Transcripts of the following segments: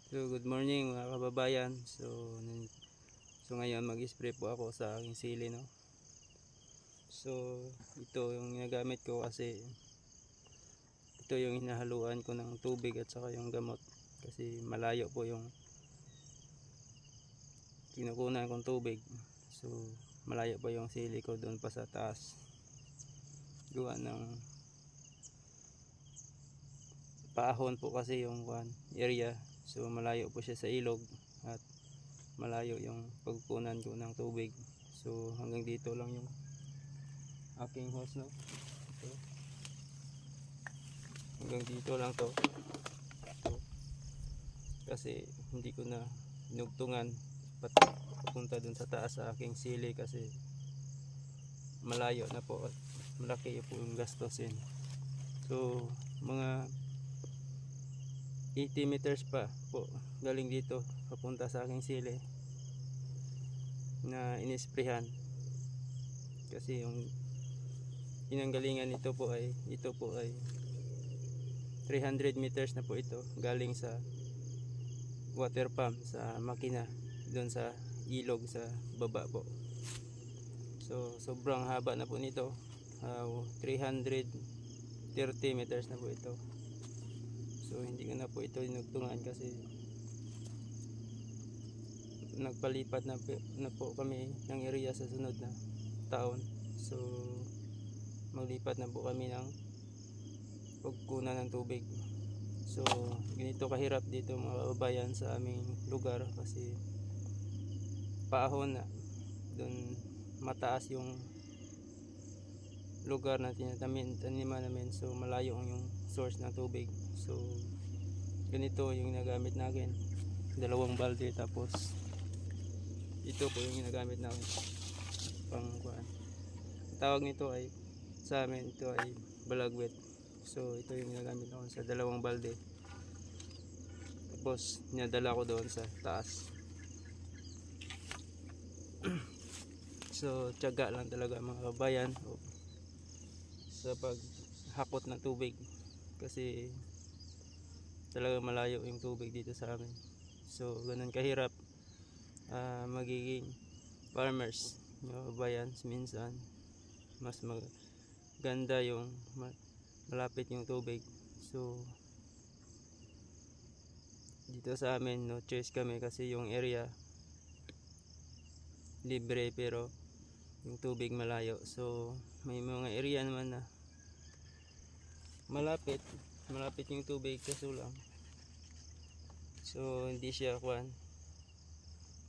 So good morning mga kababayan. So ngayon mag-spray po ako sa aking sili, no. So ito yung ginagamit ko kasi ito yung hinahaluan ko ng tubig at saka yung gamot kasi malayo po yung kinukunan kong tubig. So malayo pa yung sili ko doon pa sa taas. Gawa ng paahon po kasi yung area. So malayo po siya sa ilog at malayo yung pagkunan ko ng tubig. So hanggang dito lang yung aking hose, no. Ito. Hanggang dito lang to. Ito. Kasi hindi ko na dinugtungan papunta dun sa taas sa aking sili kasi malayo na po at malaki po yung gastusin. So mga 80 meters pa po galing dito papunta sa aking sili na inisprehan kasi yung pinanggalingan ito po ay 300 meters na po ito galing sa water pump sa makina doon sa ilog sa baba po. So sobrang haba na po nito, 330 meters na po ito. So hindi ko na po ito dinugtungan kasi nagpalipat na po kami ng area sa sunod na taon. So maglipat na po kami ng pagkunan ng tubig. So ganito kahirap dito mga kababayan sa aming lugar kasi paahon na doon, mataas yung lugar na taniman namin. So malayo yung source ng tubig. So ganito yung ginagamit natin, 2 balde, tapos ito po yung ginagamit namin pang kuan. Tawag nito ay sa amin ito ay balagwet. So ito yung ginagamit namin sa 2 balde, tapos dinadala ko doon sa taas. So tiyaga lang talaga mga kabayan sa paghakot ng tubig kasi talaga malayo yung tubig dito sa amin. So ganun kahirap magiging farmers mga kabayan. Minsan mas maganda yung malapit yung tubig. So dito sa amin no choice kami kasi yung area libre pero yung tubig malayo. So may mga area naman na malapit yung tubig kaso lang so hindi siya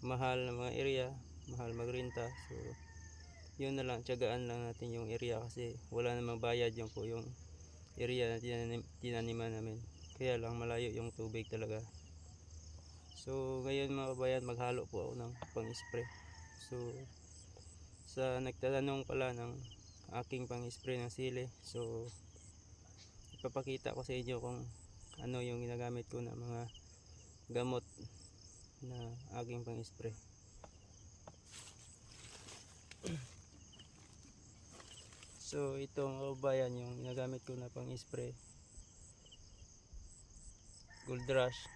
mahal na mga area, mahal magrenta. So yun na lang, tiyagaan lang natin yung area kasi wala namang bayad yung po yung area na tinaniman namin, kaya lang malayo yung tubig talaga. So ngayon mga kabayan, maghalo po ako ng pang spray. So sa nagtatanong pala ng aking pang spray ng sili, so ipapakita ko sa inyo kung ano yung ginagamit ko na mga gamot na aking pang spray. So ito mga kabayan, yung ginagamit ko na pang spray, Gold Rush.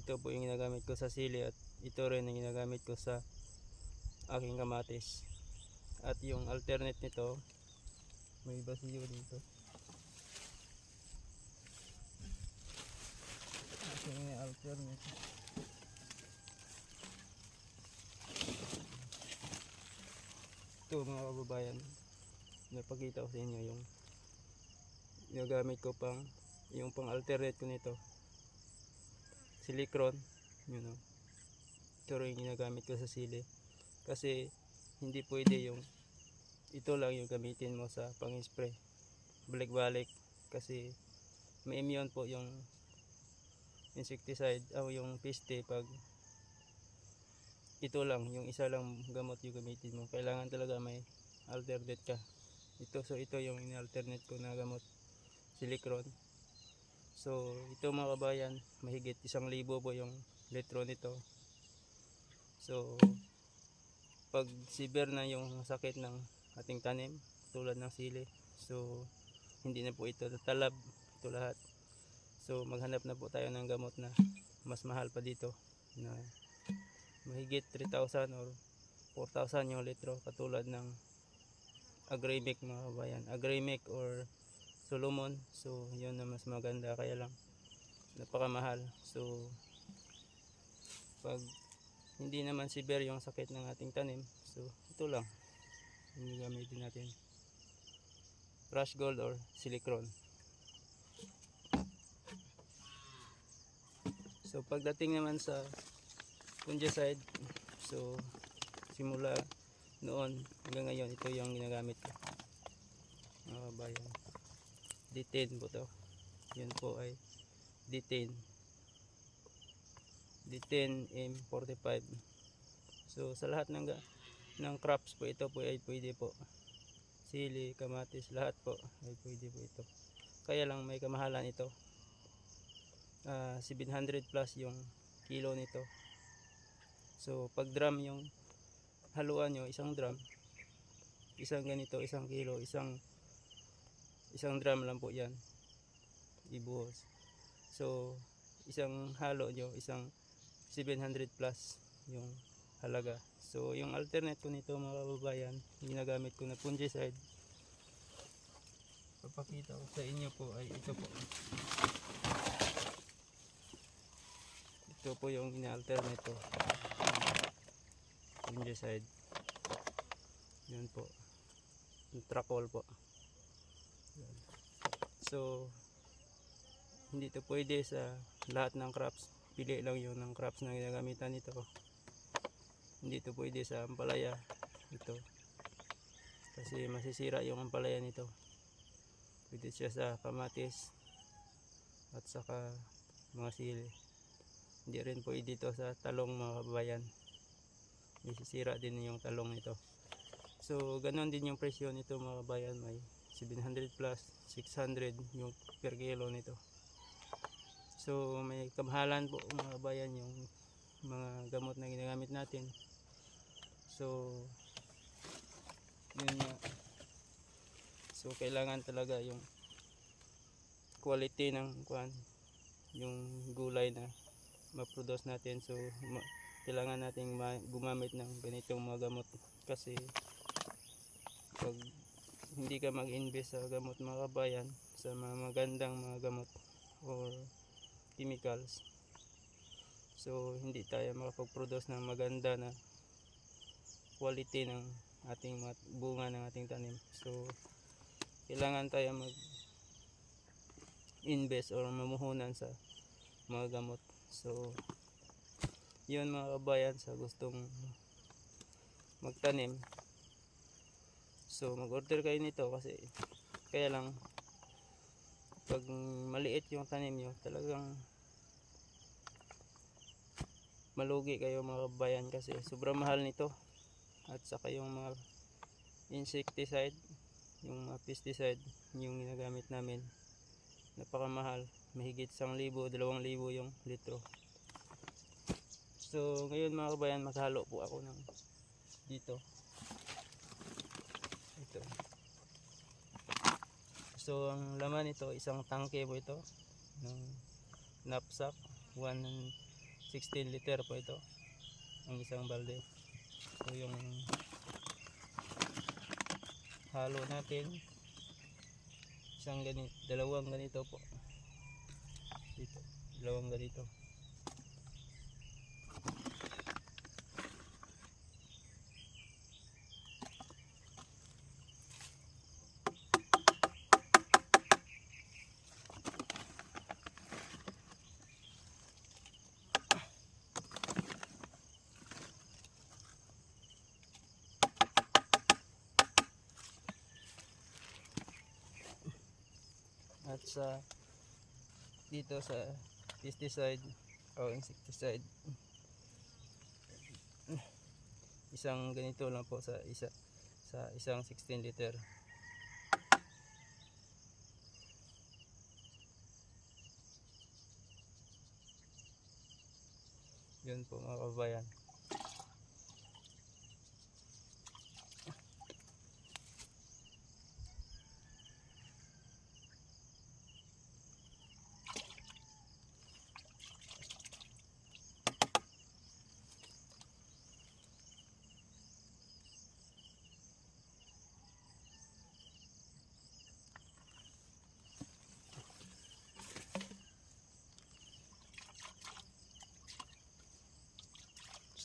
Ito po yung ginagamit ko sa sili at ito rin yung ginagamit ko sa aking kamatis. At yung alternate nito, may basiyo dito. Ito yung alternate. Ito mga kababayan, napakita ko sa inyo yung ginagamit ko yung pang alternate ko nito, silicron, you know. Ito rin yung ginagamit ko sa sili kasi hindi pwede yung ito lang yung gamitin mo sa pang spray balik-balik kasi may immune po yung insecticide o yung peste pag ito lang, yung isa lang gamot yung gamitin mo. Kailangan talaga may alternate ka. So ito yung in-alternate ko na gamot, silicron. So ito mga kabayan, mahigit 1,000 po yung litro nito. So pag severe na yung sakit ng ating tanim tulad ng sili, so hindi na po ito tatalab, ito lahat. So maghanap na po tayo ng gamot na mas mahal pa dito, na mahigit 3,000 or 4,000 yung litro, katulad ng Agremic mga kabayan, Agremic or Solomon. So yun na mas maganda, kaya lang napakamahal. So pag hindi naman severe yung sakit ng ating tanim, so ito lang yung gamitin natin, Brush Gold or Silicron. So pagdating naman sa fungicide, so simula noon hanggang ngayon, ito yung ginagamit ko mga kabayan. D10 po to, yun po ay D10 M45. So sa lahat ng crops po, ito po ay pwede po, sili, kamatis, lahat po ay pwede po ito. Kaya lang may kamahalan ito, 700 plus yung kilo nito. So pag drum yung haluan nyo, isang drum, isang ganito, isang kilo, isang drum lang po yan ibuhos. So isang halo nyo, isang 700 plus yung halaga. So yung alternate ko nito mga kababayan, ginagamit ko na fungicide, papakita ko sa inyo po, ay ito po. Ito po yung ina-alternate ko, fungicide. Yun po, yung Tracol po. So hindi ito pwede sa lahat ng crops, pili lang yun ng crops na ginagamitan nito. Hindi ito pwede sa ampalaya ito, kasi masisira yung ampalaya nito. Pwede siya sa kamatis at saka mga sili. Hindi rin pwede ito sa talong mga kabayan, masisira din yung talong nito. So ganon din yung presyo nito mga kabayan, may 700 plus 600 yung per kilo nito. So may kamahalan po mga kabayan yung mga gamot na ginagamit natin. So yun nga, so kailangan talaga yung quality ng yung gulay na ma-produce natin. So kailangan nating gumamit ng ganitong mga gamot, kasi pag hindi ka mag-invest sa gamot mga kabayan, sa mga magandang mga gamot or chemicals, so hindi tayo makapag-produce ng maganda na quality ng ating bunga ng ating tanim. So kailangan tayo mag-invest or mamuhunan sa mga gamot. So yun mga kabayan, sa gustong magtanim, so mag-order kayo nito, kasi kaya lang pag maliit yung tanim nyo, talagang malugi kayo mga kabayan, kasi sobrang mahal nito. At saka yung mga insecticide, yung mga pesticide yung ginagamit namin, napakamahal, mahigit 1,000, 2,000 yung litro. So ngayon mga kabayan, maghalo po ako ng dito, ito. So ang laman nito, isang tangke po ito ng knapsack, 116 liter po ito ang isang balde. So yung halo natin, isang ganito, dalawang ganito po dito, dalawang ganito. At sa dito sa pesticide o insecticide, isang ganito lang po sa isang 16 liter. Yun po mga kabayan.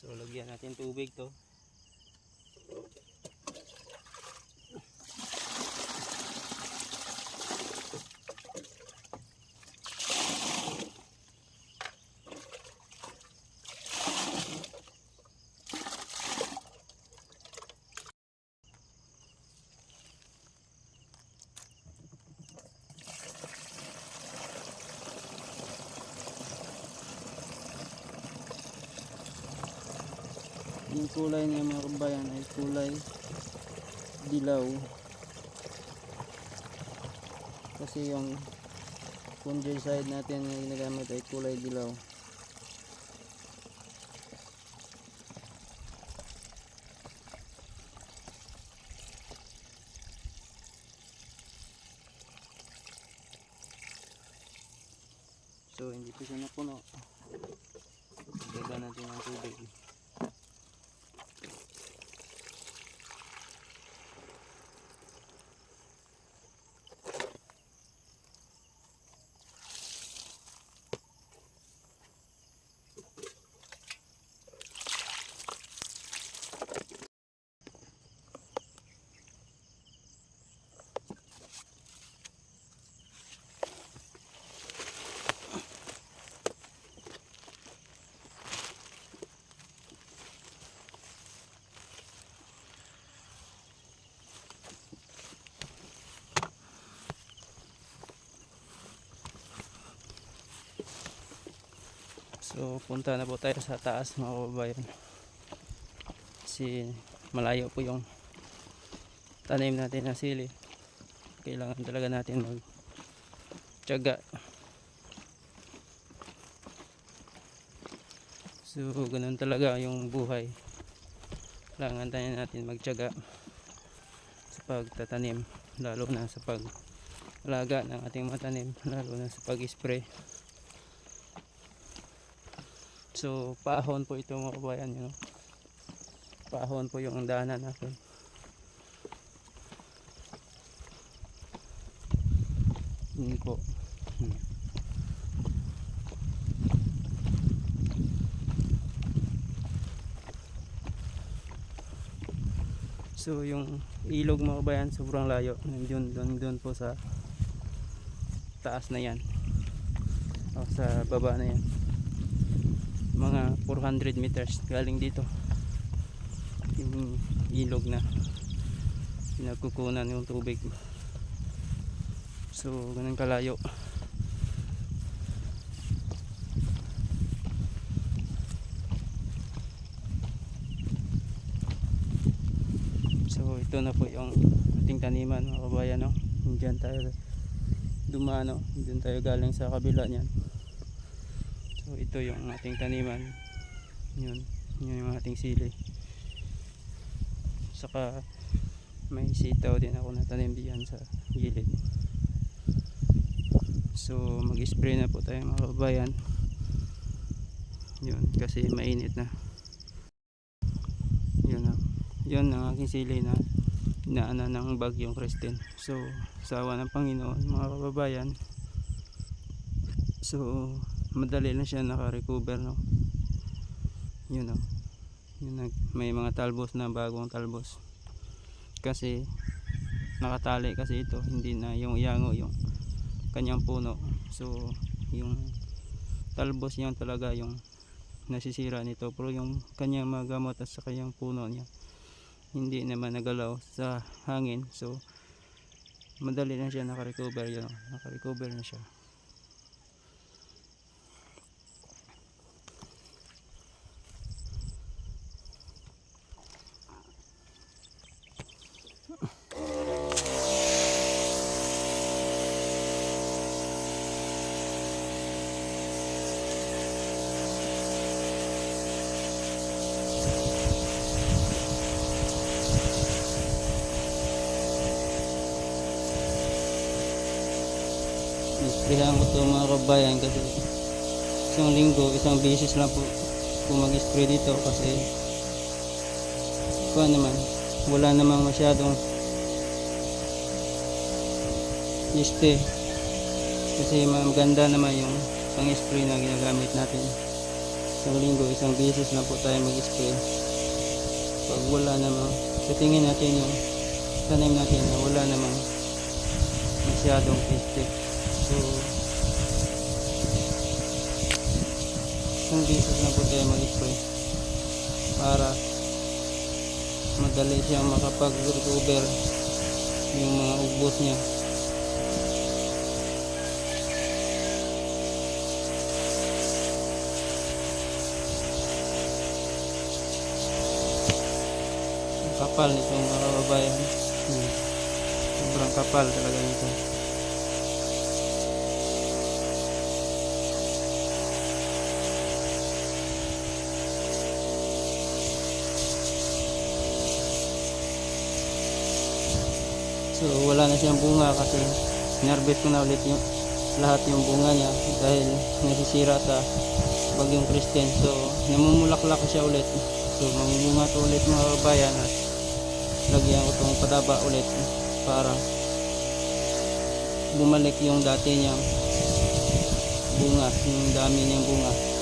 So lagyan natin tubig to. Yung kulay niya mga kabayan ay kulay dilaw, kasi yung fungicide natin na ginagamit ay kulay dilaw. So hindi pa siya napuno, dagdagan natin ng tubig. So punta na po tayo sa taas mga kababayan, kasi malayo po yung tanim natin na sili. Kailangan talaga natin magtiyaga. So ganun talaga yung buhay, kailangan tayo natin magtiyaga sa pagtatanim, lalo na sa pag-alaga ng ating mga tanim, lalo na sa pag-spray. So paahon po ito mga kabayan, you know? Paahon po yung daanan natin. Yun po. So yung ilog mga kabayan sobrang layo, doon po sa taas na yan, o sa baba na yan, mga 400 meters galing dito yung ilog na pinagkukunan yung tubig. So ganun kalayo. So ito na po yung ating taniman mga kabayan, no? Diyan tayo dumano, diyan tayo galing sa kabila niyan. So ito yung ating taniman, yun yung ating sili, saka may sitaw din ako natanim diyan sa gilid. So mag-spray na po tayo mga kabayan, yun kasi mainit na. Yun ang aking sili na inaanan ng bagyong Kristen. So sa awa ng Panginoon mga kababayan, so madali na siya naka-recover, no? Yun, no? Yun, may mga talbos na, bagong talbos, kasi nakatali kasi ito, hindi na yung iyango yung kanyang puno. So yung talbos niya talaga yung nasisira nito, pero yung kanyang mga gamot at sa kanyang puno niya hindi naman nagalaw sa hangin. So madali na siya naka-recover, yun, naka-recover na siya. Isprayan ko to mga kabayan, kasi isang linggo, isang beses lang po mag-spray dito, kasi kuha naman, wala namang masyadong iste, kasi maganda naman yung pang-spray na ginagamit natin. isang linggo, isang beses na po tayo mag-spray. Pag wala namang, sa tingin natin yung tanim natin na wala namang masyadong peste. So, isang beses na po tayo mag-spray para madali siyang makapag-recover yung mga ugbos niya. Ang kapal nitong mga kababayan. Sobrang kapal talaga nito. So wala na siyang bunga kasi inarbest ko na ulit yung lahat yung bunga niya dahil nasisira sa bagyong Kristen. So namumulaklak siya ulit. So mamumunga to ulit mga kabayan at lagyan ko itong pataba ulit para bumalik yung dati niyang bunga, yung dami niyang bunga.